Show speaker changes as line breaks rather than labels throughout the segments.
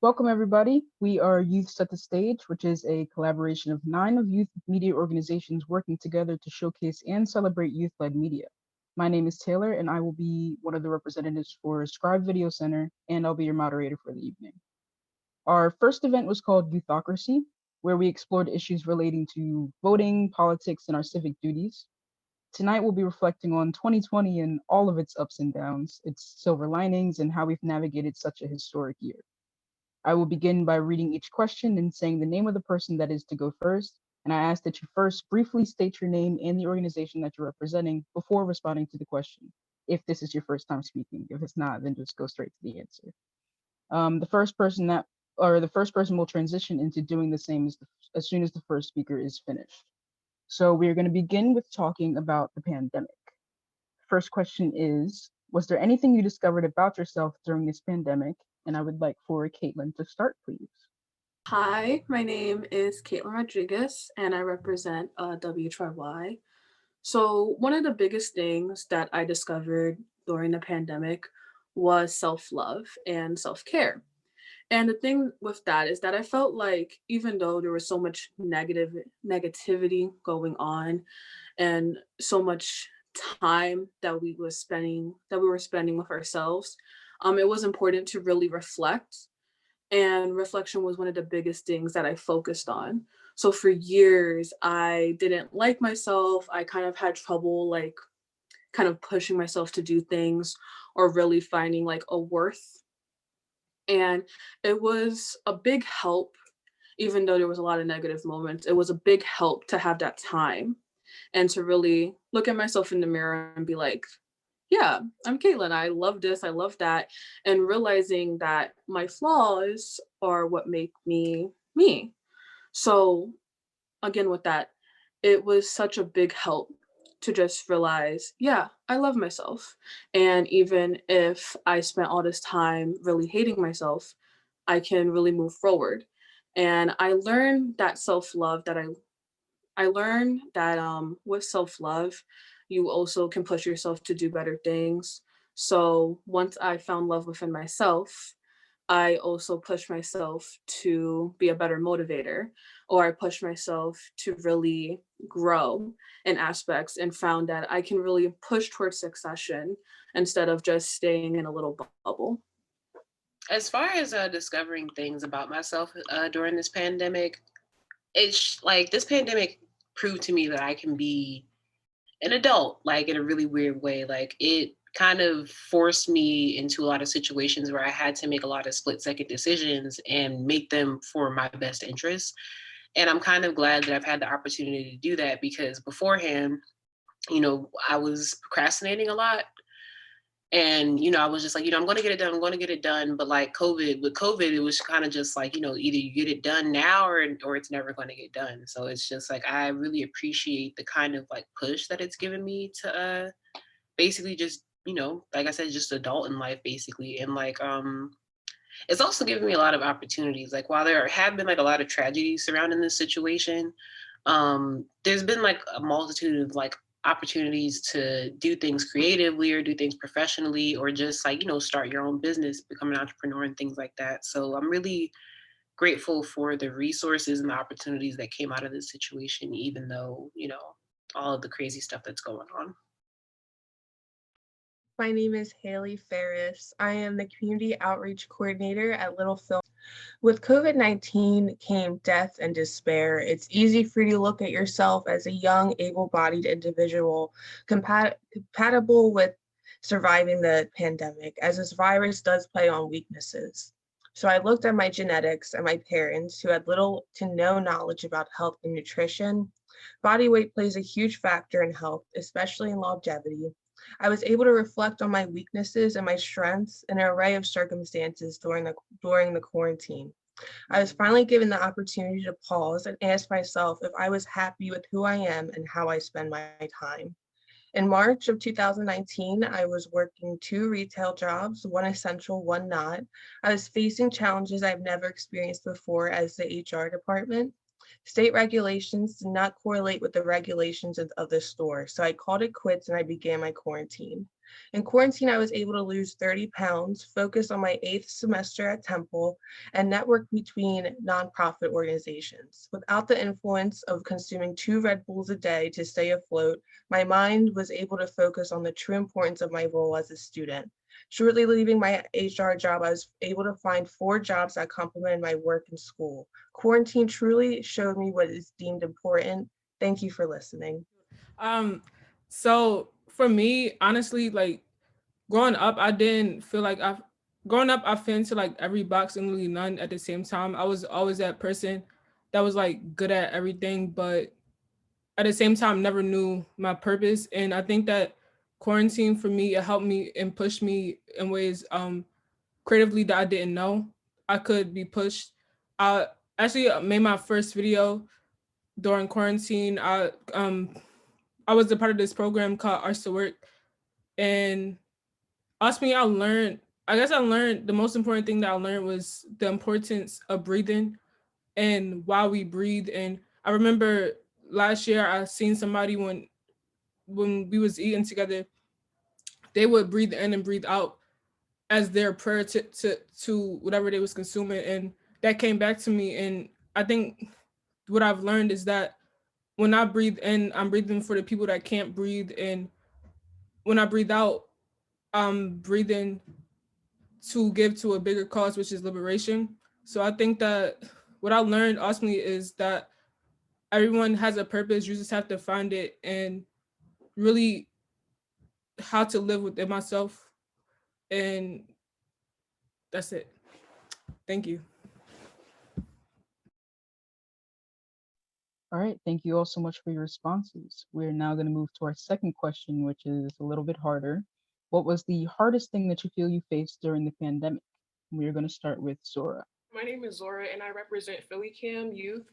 Welcome, everybody. We are Youth Set the Stage, which is a collaboration of 9 youth media organizations working together to showcase and celebrate youth-led media. My name is Taylor, and I will be one of the representatives for Scribe Video Center, and I'll be your moderator for the evening. Our first event was called Youthocracy, where we explored issues relating to voting, politics, and our civic duties. Tonight, we'll be reflecting on 2020 and all of its ups and downs, its silver linings, and how we've navigated such a historic year. I will begin by reading each question and saying the name of the person that is to go first, and I ask that you first briefly state your name and the organization that you're representing before responding to the question, if this is your first time speaking. If it's not, then just go straight to the answer. The first person will transition into doing the same as soon as the first speaker is finished. So we are going to begin with talking about the pandemic. First question is, was there anything you discovered about yourself during this pandemic? And I would like for Caitlin to start, please.
Hi, my name is Caitlin Rodriguez, and I represent WTRY. So, one of the biggest things that I discovered during the pandemic was self love and self care. And the thing with that is that I felt like even though there was so much negativity going on and so much time that we were spending with ourselves, it was important to really reflect, and reflection was one of the biggest things that I focused on. So for years, I didn't like myself. I kind of had trouble, like, kind of pushing myself to do things or really finding like a worth. And it was a big help, even though there was a lot of negative moments, it was a big help to have that time and to really look at myself in the mirror and be like, yeah, I'm Caitlin. I love this. I love that. And realizing that my flaws are what make me me. So, again, with that, it was such a big help to just realize, yeah, I love myself. And even if I spent all this time really hating myself, I can really move forward. And I learned that self love that I learned that with self love, you also can push yourself to do better things. So once I found love within myself, I also pushed myself to be a better motivator, or I pushed myself to really grow in aspects and found that I can really push towards succession instead of just staying in a little bubble.
As far as discovering things about myself during this pandemic, it's like this pandemic proved to me that I can be an adult, like in a really weird way. Like it kind of forced me into a lot of situations where I had to make a lot of split second decisions and make them for my best interests. And I'm kind of glad that I've had the opportunity to do that because beforehand, I was procrastinating a lot. And, I was just like, I'm going to get it done. I'm going to get it done. But like with COVID, it was kind of just like, either you get it done now or it's never going to get done. So it's just like, I really appreciate the kind of like push that it's given me to basically just, like I said, just adult in life basically. And like, it's also given me a lot of opportunities. Like while there have been like a lot of tragedies surrounding this situation, there's been like a multitude of like opportunities to do things creatively or do things professionally or just like, start your own business, become an entrepreneur and things like that. So I'm really grateful for the resources and the opportunities that came out of this situation, even though, all of the crazy stuff that's going on.
My name is Haley Ferris. I am the Community Outreach Coordinator at Little Phil. With COVID-19 came death and despair. It's easy for you to look at yourself as a young, able-bodied individual compatible with surviving the pandemic, as this virus does play on weaknesses. So I looked at my genetics and my parents who had little to no knowledge about health and nutrition. Body weight plays a huge factor in health, especially in longevity. I was able to reflect on my weaknesses and my strengths in an array of circumstances during the quarantine. I was finally given the opportunity to pause and ask myself if I was happy with who I am and how I spend my time. In March of 2019, I was working 2 retail jobs, one essential, one not. I was facing challenges I've never experienced before as the HR department. State regulations did not correlate with the regulations of the store, so I called it quits and I began my quarantine. In quarantine, I was able to lose 30 pounds, focus on my 8th semester at Temple, and network between nonprofit organizations. Without the influence of consuming 2 Red Bulls a day to stay afloat, my mind was able to focus on the true importance of my role as a student. Shortly leaving my HR job, I was able to find 4 jobs that complemented my work and school. Quarantine truly showed me what is deemed important. Thank you for listening.
Um, so for me, honestly, like growing up, I didn't feel like growing up, I fit into like every box and really none at the same time. I was always that person that was like good at everything, but at the same time never knew my purpose. And I think that quarantine for me, it helped me and pushed me in ways creatively that I didn't know I could be pushed. I actually made my first video during quarantine. I was a part of this program called Arts to Work, and ultimately I learned the most important thing that I learned was the importance of breathing and why we breathe. And I remember last year I seen somebody when we was eating together, they would breathe in and breathe out as their prayer to whatever they was consuming. And that came back to me. And I think what I've learned is that when I breathe in, I'm breathing for the people that can't breathe. And when I breathe out, I'm breathing to give to a bigger cause, which is liberation. So I think that what I learned ultimately is that everyone has a purpose. You just have to find it and really how to live within myself. And that's it. Thank you.
All right, thank you all so much for your responses. We're now going to move to our second question, which is a little bit harder. What was the hardest thing that you feel you faced during the pandemic? We're going to start with Zora.
My name is Zora, and I represent Philly Cam Youth.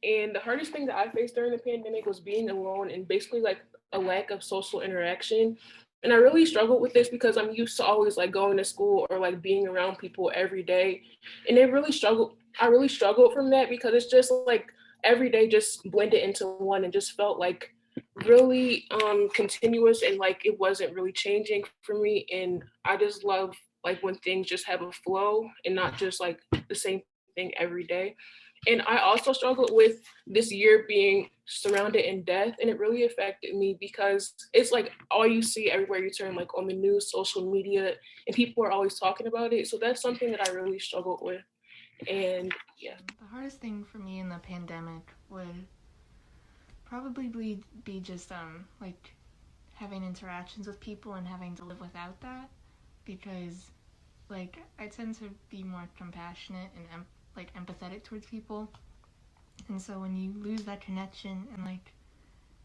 And the hardest thing that I faced during the pandemic was being alone and basically like a lack of social interaction. And I really struggled with this because I'm used to always like going to school or like being around people every day. And I really struggled from that because it's just like every day just blended into one and just felt like really continuous and like it wasn't really changing for me. And I just love like when things just have a flow and not just like the same thing every day. And I also struggled with this year being surrounded in death, and it really affected me because it's like all you see everywhere you turn, like on the news, social media, and people are always talking about it. So that's something that I really struggled with. And yeah.
The hardest thing for me in the pandemic would probably be just like having interactions with people and having to live without that, because like I tend to be more compassionate and like empathetic towards people, and so when you lose that connection and like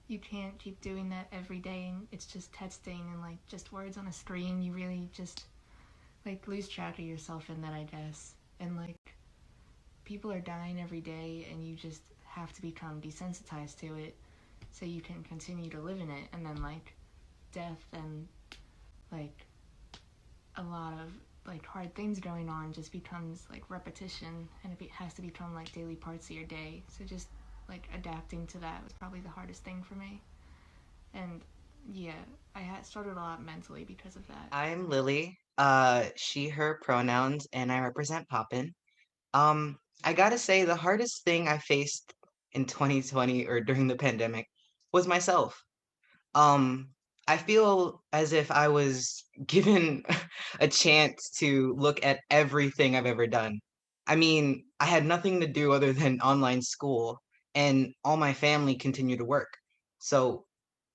you can't keep doing that every day and it's just texting and like just words on a screen, you really just like lose track of yourself in that, I guess. And like people are dying every day and you just have to become desensitized to it so you can continue to live in it. And then like death and like a lot of like hard things going on just becomes like repetition, and it has to become like daily parts of your day. So just like adapting to that was probably the hardest thing for me. And yeah, I had struggled a lot mentally because of that.
I'm Lily, she, her pronouns, and I represent Poppin. I gotta say, the hardest thing I faced in 2020 or during the pandemic was myself. Um, I feel as if I was given a chance to look at everything I've ever done. I mean, I had nothing to do other than online school, and all my family continued to work. So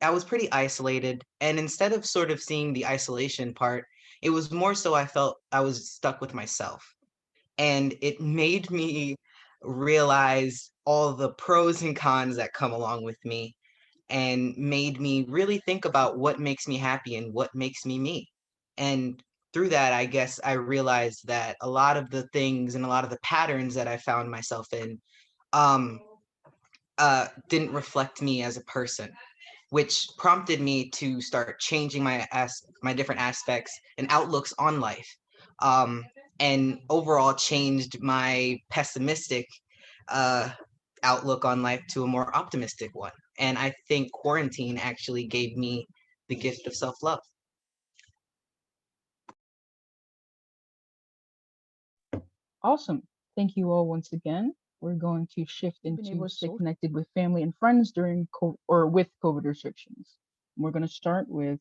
I was pretty isolated. And instead of sort of seeing the isolation part, it was more so I felt I was stuck with myself. And it made me realize all the pros and cons that come along with me, and made me really think about what makes me happy and what makes me me. And through that, I guess I realized that a lot of the things and a lot of the patterns that I found myself in um, didn't reflect me as a person, which prompted me to start changing my different aspects and outlooks on life, um, and overall changed my pessimistic uh, outlook on life to a more optimistic one. And I think quarantine actually gave me the gift of self-love.
Awesome. Thank you all once again. We're going to shift into being able to stay connected with family and friends during with COVID restrictions. We're going to start with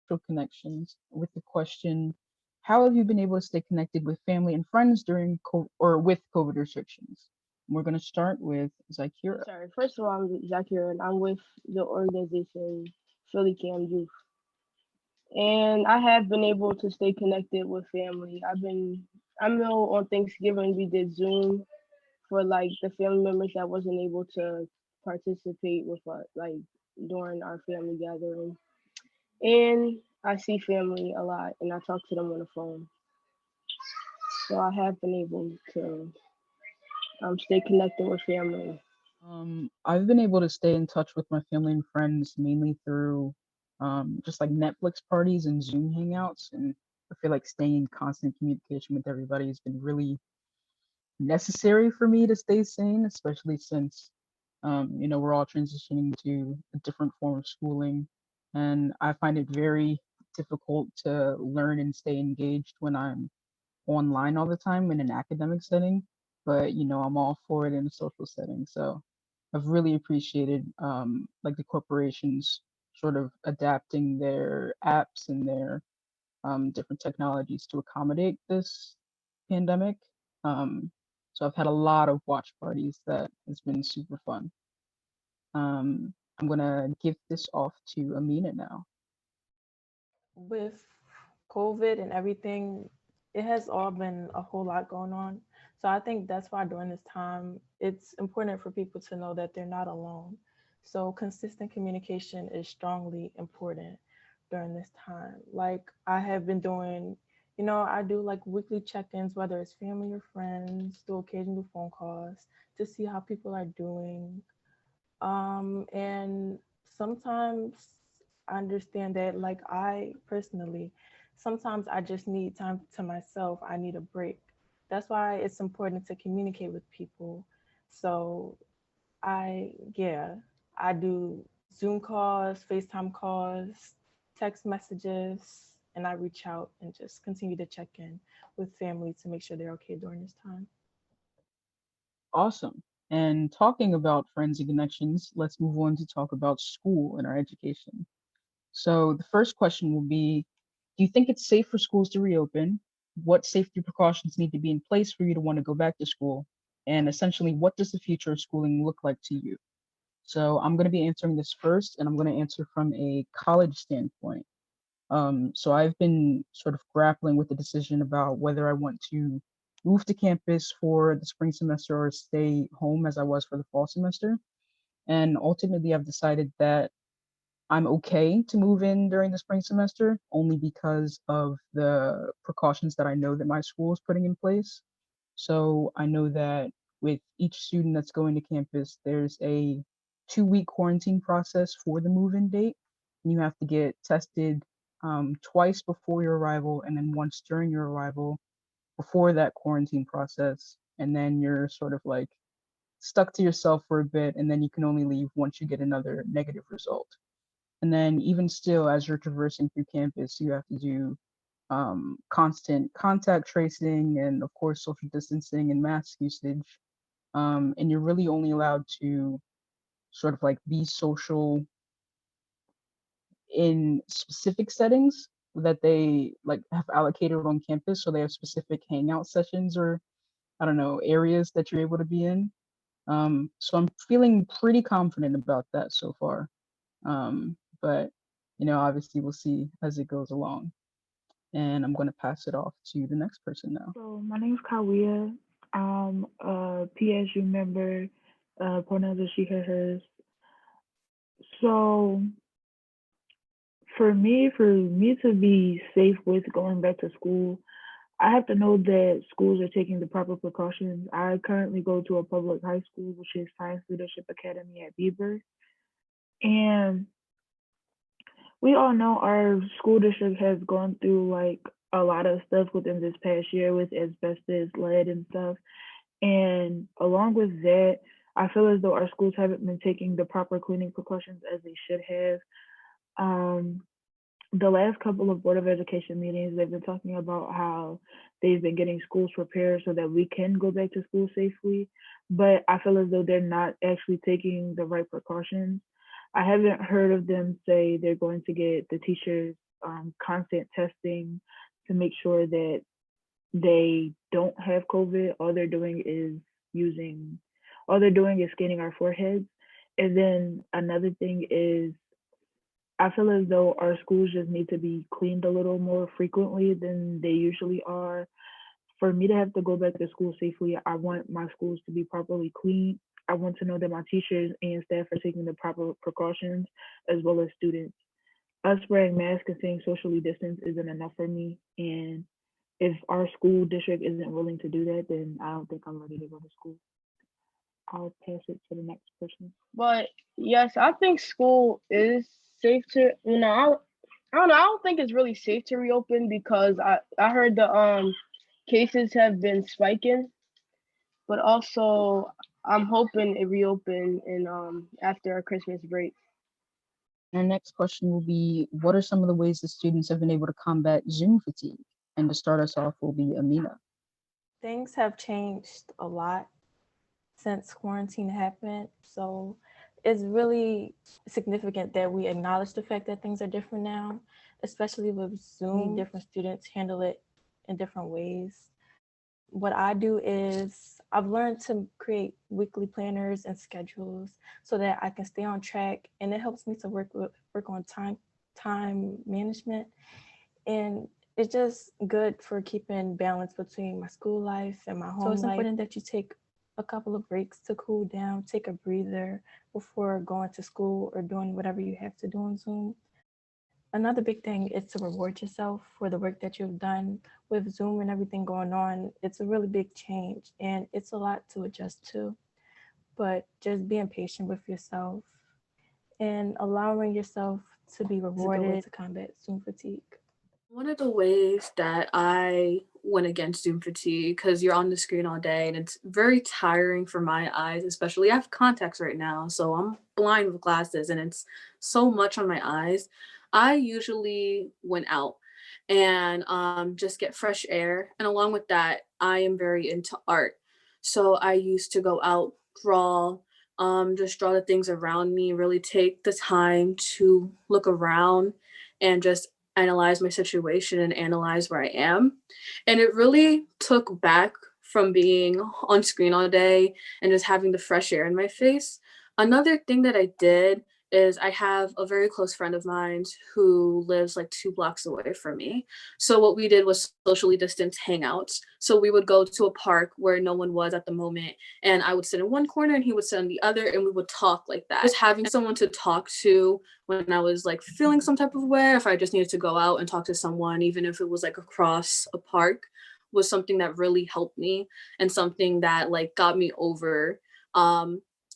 social connections with the question, how have you been able to stay connected with family and friends during with COVID restrictions? We're going to start with Zakira.
Sorry, first of all, I'm Zakir, and I'm with the organization Philly Cam Youth. And I have been able to stay connected with family. I know on Thanksgiving we did Zoom for like the family members that wasn't able to participate with us, like during our family gathering. And I see family a lot, and I talk to them on the phone. So I have been able to stay connected with family.
I've been able to stay in touch with my family and friends mainly through just like Netflix parties and Zoom hangouts. And I feel like staying in constant communication with everybody has been really necessary for me to stay sane, especially since, we're all transitioning to a different form of schooling. And I find it very difficult to learn and stay engaged when I'm online all the time in an academic setting. But, I'm all for it in a social setting. So I've really appreciated like the corporations sort of adapting their apps and their different technologies to accommodate this pandemic. Um, so I've had a lot of watch parties that has been super fun. I'm gonna give this off to Amina now.
With COVID and everything, it has all been a whole lot going on. So I think that's why during this time, it's important for people to know that they're not alone. So consistent communication is strongly important during this time. Like I have been doing, I do like weekly check-ins, whether it's family or friends, do occasional phone calls to see how people are doing. And sometimes I understand that, like, I personally, sometimes I just need time to myself. I need a break. That's why it's important to communicate with people. So yeah, I do Zoom calls, FaceTime calls, text messages, and I reach out and just continue to check in with family to make sure they're okay during this time.
Awesome. And talking about friends and connections, let's move on to talk about school and our education. So the first question will be, do you think it's safe for schools to reopen? What safety precautions need to be in place for you to want to go back to school? And essentially, what does the future of schooling look like to you? So I'm going to be answering this first, and I'm going to answer from a college standpoint. So I've been sort of grappling with the decision about whether I want to move to campus for the spring semester or stay home as I was for the fall semester. And ultimately, I've decided that I'm okay to move in during the spring semester only because of the precautions that I know that my school is putting in place. So I know that with each student that's going to campus, there's a 2-week quarantine process for the move-in date. And you have to get tested twice before your arrival and then once during your arrival before that quarantine process. And then you're sort of like stuck to yourself for a bit, and then you can only leave once you get another negative result. And then even still, as you're traversing through campus, you have to do constant contact tracing and of course social distancing and mask usage. And you're really only allowed to sort of like be social in specific settings that they like have allocated on campus. So they have specific hangout sessions or I don't know, areas that you're able to be in. So I'm feeling pretty confident about that so far. But obviously we'll see as it goes along. And I'm going to pass it off to the next person now.
So my name is Kawia. I'm a PSU member. Pronouns are she, her, hers. So for me to be safe with going back to school, I have to know that schools are taking the proper precautions. I currently go to a public high school, which is Science Leadership Academy at Bieber. And we all know our school district has gone through like a lot of stuff within this past year with asbestos, lead, and stuff. And along with that, I feel as though our schools haven't been taking the proper cleaning precautions as they should have. the last couple of Board of Education meetings, they've been talking about how they've been getting schools prepared so that we can go back to school safely. But I feel as though they're not actually taking the right precautions. I haven't heard of them say they're going to get the teachers constant testing to make sure that they don't have COVID. All they're doing is scanning our foreheads. And then another thing is, I feel as though our schools just need to be cleaned a little more frequently than they usually are. For me to have to go back to school safely, I want my schools to be properly clean. I want to know that my teachers and staff are taking the proper precautions, as well as students. Us wearing masks and staying socially distanced isn't enough for me. And if our school district isn't willing to do that, then I don't think I'm ready to go to school. I'll pass it to the next person.
But yes, I think school is safe to, I don't know, I don't think it's really safe to reopen because I heard the cases have been spiking, but also I'm hoping it reopen in after our Christmas break.
Our next question will be, what are some of the ways that students have been able to combat Zoom fatigue? And to start us off will be Amina.
Things have changed a lot since quarantine happened. So it's really significant that we acknowledge the fact that things are different now, especially with Zoom. Different students handle it in different ways. What I do is I've learned to create weekly planners and schedules so that I can stay on track, and it helps me to work on time management. And it's just good for keeping balance between my school life and my home life. So it's important that you take a couple of breaks to cool down, take a breather before going to school or doing whatever you have to do on Zoom. Another big thing is to reward yourself for the work that you've done with Zoom and everything going on. It's a really big change and it's a lot to adjust to, but just being patient with yourself and allowing yourself to be rewarded to combat Zoom fatigue.
One of the ways that I went against Zoom fatigue, because you're on the screen all day and it's very tiring for my eyes, especially I have contacts right now, so I'm blind with glasses and it's so much on my eyes. I usually went out and just get fresh air. And along with that, I am very into art. So I used to go out, just draw the things around me, really take the time to look around and just analyze my situation and analyze where I am. And it really took back from being on screen all day and just having the fresh air in my face. Another thing that I did is I have a very close friend of mine who lives like 2 blocks away from me. So what we did was socially distanced hangouts. So we would go to a park where no one was at the moment, and I would sit in one corner and he would sit on the other, and we would talk like that. Just having someone to talk to when I was like feeling some type of way, if I just needed to go out and talk to someone, even if it was like across a park, was something that really helped me and something that like got me over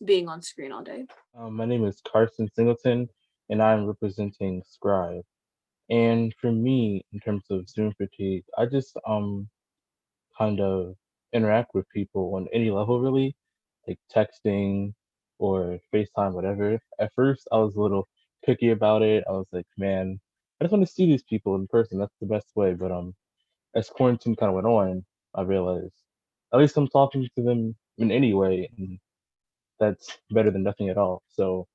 being on screen all day.
My name is Carson Singleton, and I'm representing Scribe. And for me, in terms of Zoom fatigue, I just kind of interact with people on any level, really, like texting or FaceTime, whatever. At first, I was a little picky about it. I was like, man, I just want to see these people in person. That's the best way. But as quarantine kind of went on, I realized at least I'm talking to them in any way, and that's better than nothing at all. So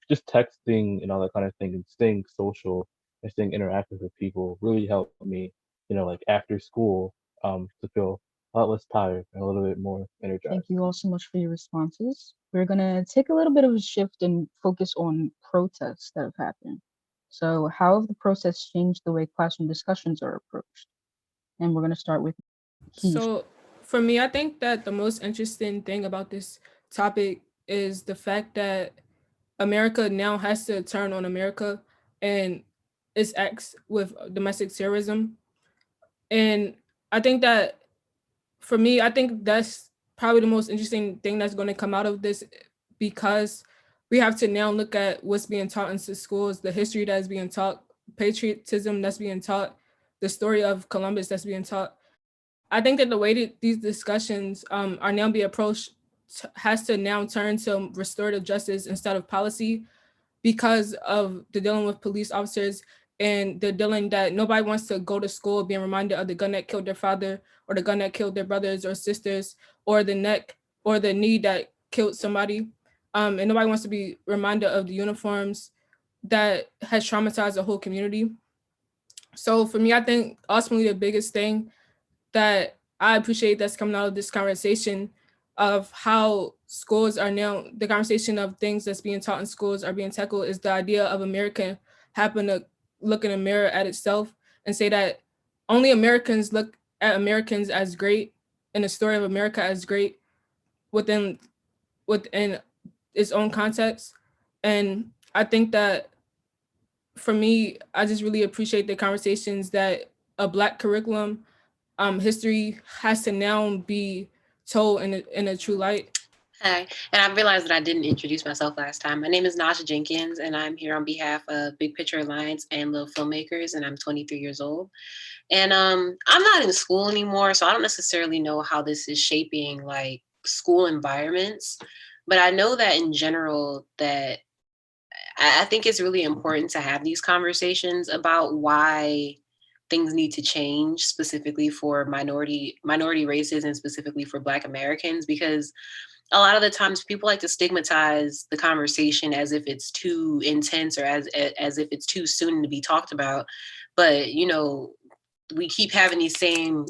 just texting and all that kind of thing and staying social and staying interactive with people really helped me, like after school, to feel a lot less tired and a little bit more energized.
Thank you all so much for your responses. We're gonna take a little bit of a shift and focus on protests that have happened. So how have the protests changed the way classroom discussions are approached? And we're gonna start with Keish.
So for me, I think that the most interesting thing about this topic is the fact that America now has to turn on America and its acts with domestic terrorism. And I think that for me, I think that's probably the most interesting thing that's going to come out of this, because we have to now look at what's being taught in schools, the history that's being taught, patriotism that's being taught, the story of Columbus that's being taught. I think that the way that these discussions are now being approached has to now turn to restorative justice instead of policy. because of the dealing with police officers and the dealing that nobody wants to go to school being reminded of the gun that killed their father or the gun that killed their brothers or sisters or the neck or the knee that killed somebody. And nobody wants to be reminded of the uniforms that has traumatized the whole community. So for me, I think ultimately the biggest thing that I appreciate that's coming out of this conversation of how schools are now, the conversation of things that's being taught in schools are being tackled is the idea of America having to look in a mirror at itself and say that only Americans look at Americans as great and the story of America as great within its own context. And I think that for me, I just really appreciate the conversations that a Black curriculum history has to now be told in a true light.
Hi, and I realized that I didn't introduce myself last time. My name is Nasha Jenkins, and I'm here on behalf of Big Picture Alliance and Little Filmmakers, and I'm 23 years old. And I'm not in school anymore, so I don't necessarily know how this is shaping like school environments, but I know that in general that I think it's really important to have these conversations about why things need to change specifically for minority races and specifically for Black Americans, because a lot of the times people like to stigmatize the conversation as if it's too intense or as if it's too soon to be talked about. But, you know, we keep having these same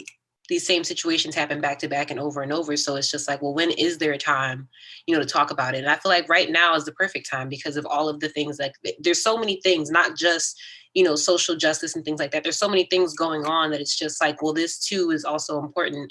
situations happen back to back and over. So it's just like, well, when is there a time, you know, to talk about it? And I feel like right now is the perfect time because of all of the things, like there's so many things, not just, you know, social justice and things like that. There's so many things going on that it's just like, well, this too is also important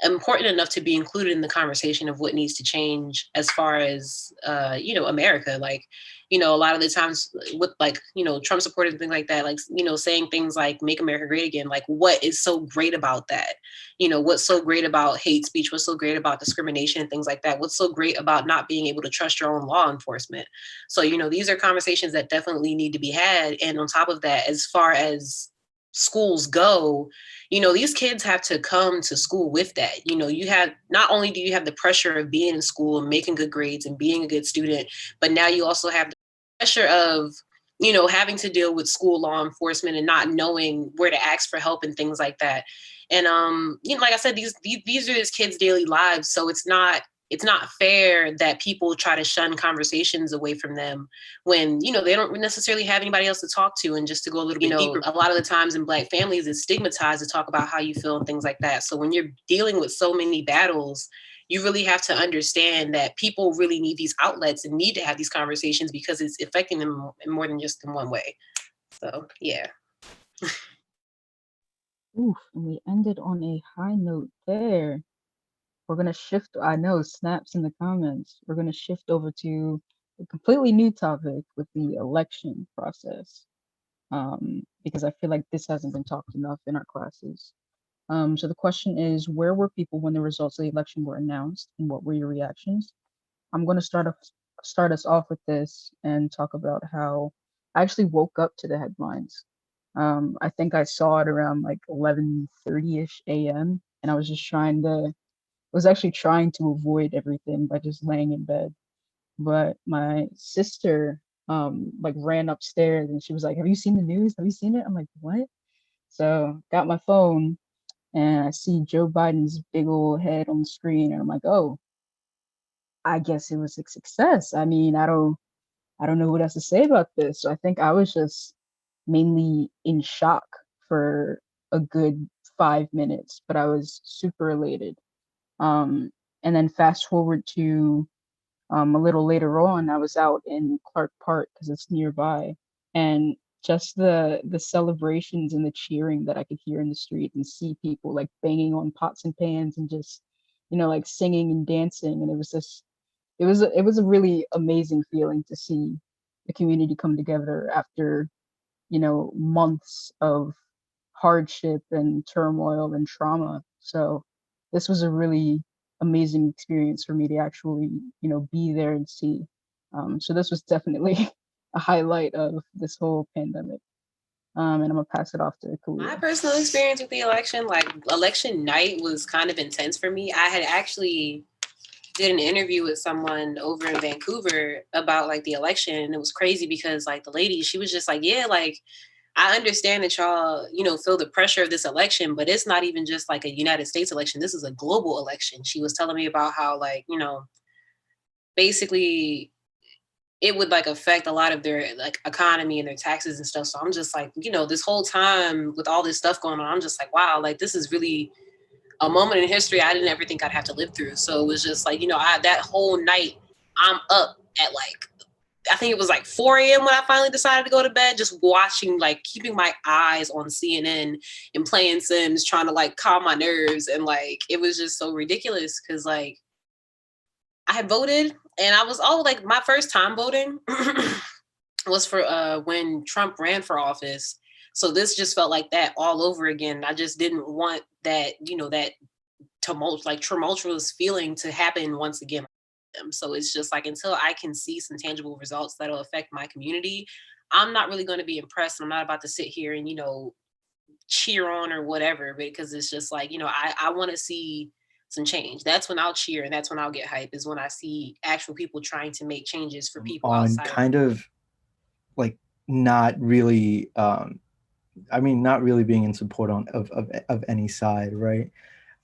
enough to be included in the conversation of what needs to change as far as, you know, America. Like, you know, a lot of the times with like, you know, Trump supporters and things like that, like, you know, saying things like make America great again, like what is so great about that? You know, what's so great about hate speech? What's so great about discrimination and things like that? What's so great about not being able to trust your own law enforcement? So, you know, these are conversations that definitely need to be had. And on top of that, as far as schools go, you know, these kids have to come to school with that. You know, you have, not only do you have the pressure of being in school and making good grades and being a good student, but now you also have the pressure of, you know, having to deal with school law enforcement and not knowing where to ask for help and things like that. And, you know, like I said, these are these kids' daily lives. So it's not fair that people try to shun conversations away from them when, you know, they don't necessarily have anybody else to talk to. And just to go a little bit deeper, a lot of the times in Black families, it's stigmatized to talk about how you feel and things like that. So when you're dealing with so many battles, you really have to understand that people really need these outlets and need to have these conversations because it's affecting them in more than just in one way. So, yeah.
Oof, and we ended on a high note there. We're going to shift, I know, snaps in the comments. We're going to shift over to a completely new topic with the election process, because I feel like this hasn't been talked enough in our classes. So the question is, where were people when the results of the election were announced, and what were your reactions? I'm going to start us off with this and talk about how I actually woke up to the headlines. I think I saw it around like 11:30ish a.m. and I was actually trying to avoid everything by just laying in bed. But my sister like ran upstairs and she was like, "Have you seen the news? Have you seen it?" I'm like, "What?" So got my phone and I see Joe Biden's big old head on the screen and I'm like, "Oh, I guess it was a success." I mean, I don't know what else to say about this. So I think I was just mainly in shock for a good 5 minutes, but I was super elated. And then fast forward to a little later on, I was out in Clark Park because it's nearby, and just the celebrations and the cheering that I could hear in the street and see people like banging on pots and pans and just, you know, like singing and dancing, and it was just it was a really amazing feeling to see the community come together after, you know, months of hardship and turmoil and trauma. So this was a really amazing experience for me to actually, you know, be there and see. So this was definitely a highlight of this whole pandemic. And I'm gonna pass it off to Kalia.
My personal experience with the election, like election night was kind of intense for me. I had actually did an interview with someone over in Vancouver about like the election, and it was crazy because like the lady, she was just like, yeah, like I understand that y'all, you know, feel the pressure of this election, but it's not even just like a United States election. This is a global election. She was telling me about how like, you know, basically it would like affect a lot of their like economy and their taxes and stuff. So I'm just like, you know, this whole time with all this stuff going on, I'm just like, wow, like this is really a moment in history I didn't ever think I'd have to live through. So it was just like, you know, that whole night I'm up at like, I think it was like 4 a.m. when I finally decided to go to bed, just watching, like keeping my eyes on CNN and playing Sims, trying to like calm my nerves. And like, it was just so ridiculous because like I had voted and I was like my first time voting was for when Trump ran for office. So this just felt like that all over again. I just didn't want that, you know, that tumultuous feeling to happen once again. So it's just like until I can see some tangible results that'll affect my community, I'm not really going to be impressed. I'm not about to sit here and, you know, cheer on or whatever, because it's just like, you know, I want to see some change. That's when I'll cheer and that's when I'll get hype, is when I see actual people trying to make changes for people
on
outside
kind of like not really not really being in support of any side, right?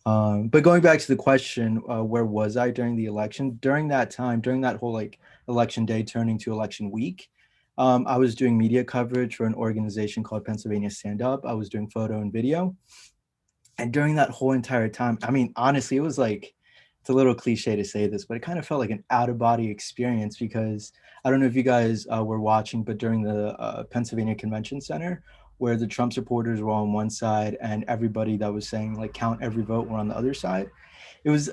But going back to the question, where was I during the election? During that time, during that whole like election day turning to election week, I was doing media coverage for an organization called Pennsylvania Stand Up. I was doing photo and video. And during that whole entire time, I mean, honestly, it was like, it's a little cliche to say this, but it kind of felt like an out-of-body experience because I don't know if you guys were watching, but during the Pennsylvania Convention Center, where the Trump supporters were on one side and everybody that was saying like count every vote were on the other side. It was,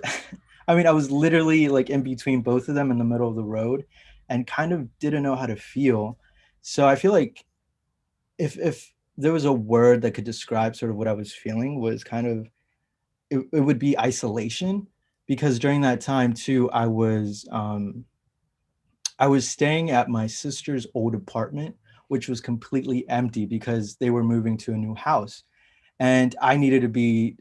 I mean, I was literally like in between both of them in the middle of the road and kind of didn't know how to feel. So I feel like if there was a word that could describe sort of what I was feeling, was kind of, it would be isolation, because during that time too, I was staying at my sister's old apartment, which was completely empty because they were moving to a new house. And I needed to be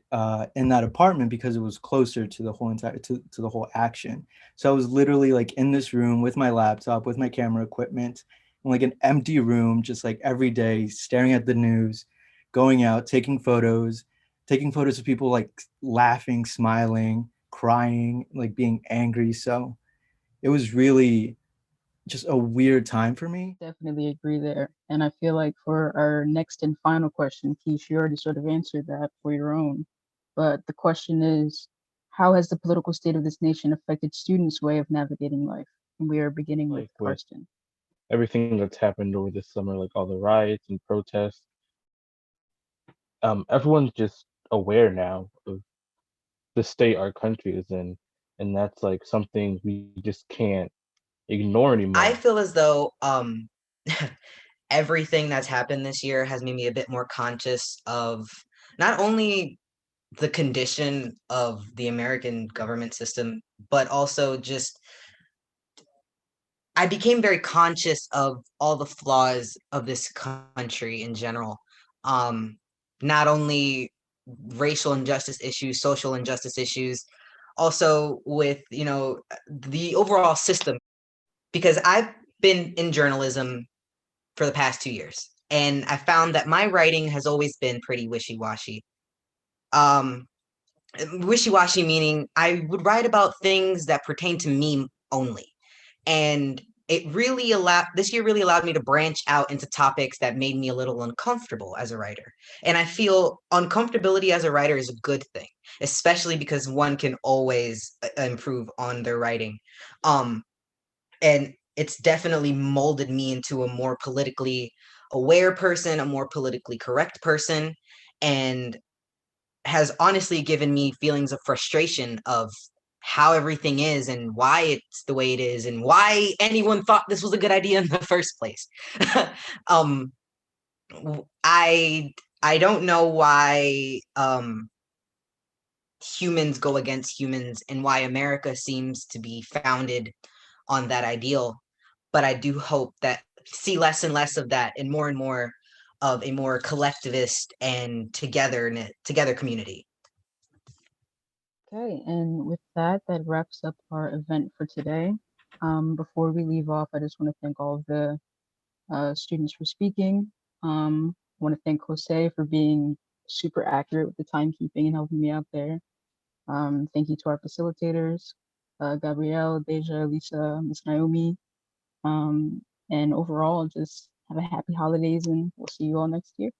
in that apartment because it was closer to the whole entire, to the whole action. So I was literally like in this room with my laptop, with my camera equipment, in like an empty room, just like every day, staring at the news, going out, taking photos of people like laughing, smiling, crying, like being angry. So it was really just a weird time for me.
Definitely agree there. And I feel like for our next and final question, Keish, you already sort of answered that for your own. But the question is, how has the political state of this nation affected students' way of navigating life? And we are beginning with
Like with
Karsten.
everything that's happened over this summer, like all the riots and protests, everyone's just aware now of the state our country is in, and that's like something we just can't ignore anymore.
I feel as though everything that's happened this year has made me a bit more conscious of not only the condition of the American government system, but also just I became very conscious of all the flaws of this country in general. Not only racial injustice issues, social injustice issues, also with, you know, the overall system. Because I've been in journalism for the past 2 years, and I found that my writing has always been pretty wishy-washy. Wishy-washy meaning I would write about things that pertain to me only. And this year really allowed me to branch out into topics that made me a little uncomfortable as a writer. And I feel uncomfortability as a writer is a good thing, especially because one can always improve on their writing. And it's definitely molded me into a more politically aware person, a more politically correct person, and has honestly given me feelings of frustration of how everything is and why it's the way it is and why anyone thought this was a good idea in the first place. I don't know why humans go against humans and why America seems to be founded on that ideal, but I do hope that see less and less of that and more of a more collectivist and together community.
Okay, and with that, that wraps up our event for today. Before we leave off, I just want to thank all of the students for speaking. I want to thank Jose for being super accurate with the timekeeping and helping me out there. Thank you to our facilitators, Gabrielle, Deja, Lisa, Miss Naomi. And overall, just have a happy holidays and we'll see you all next year.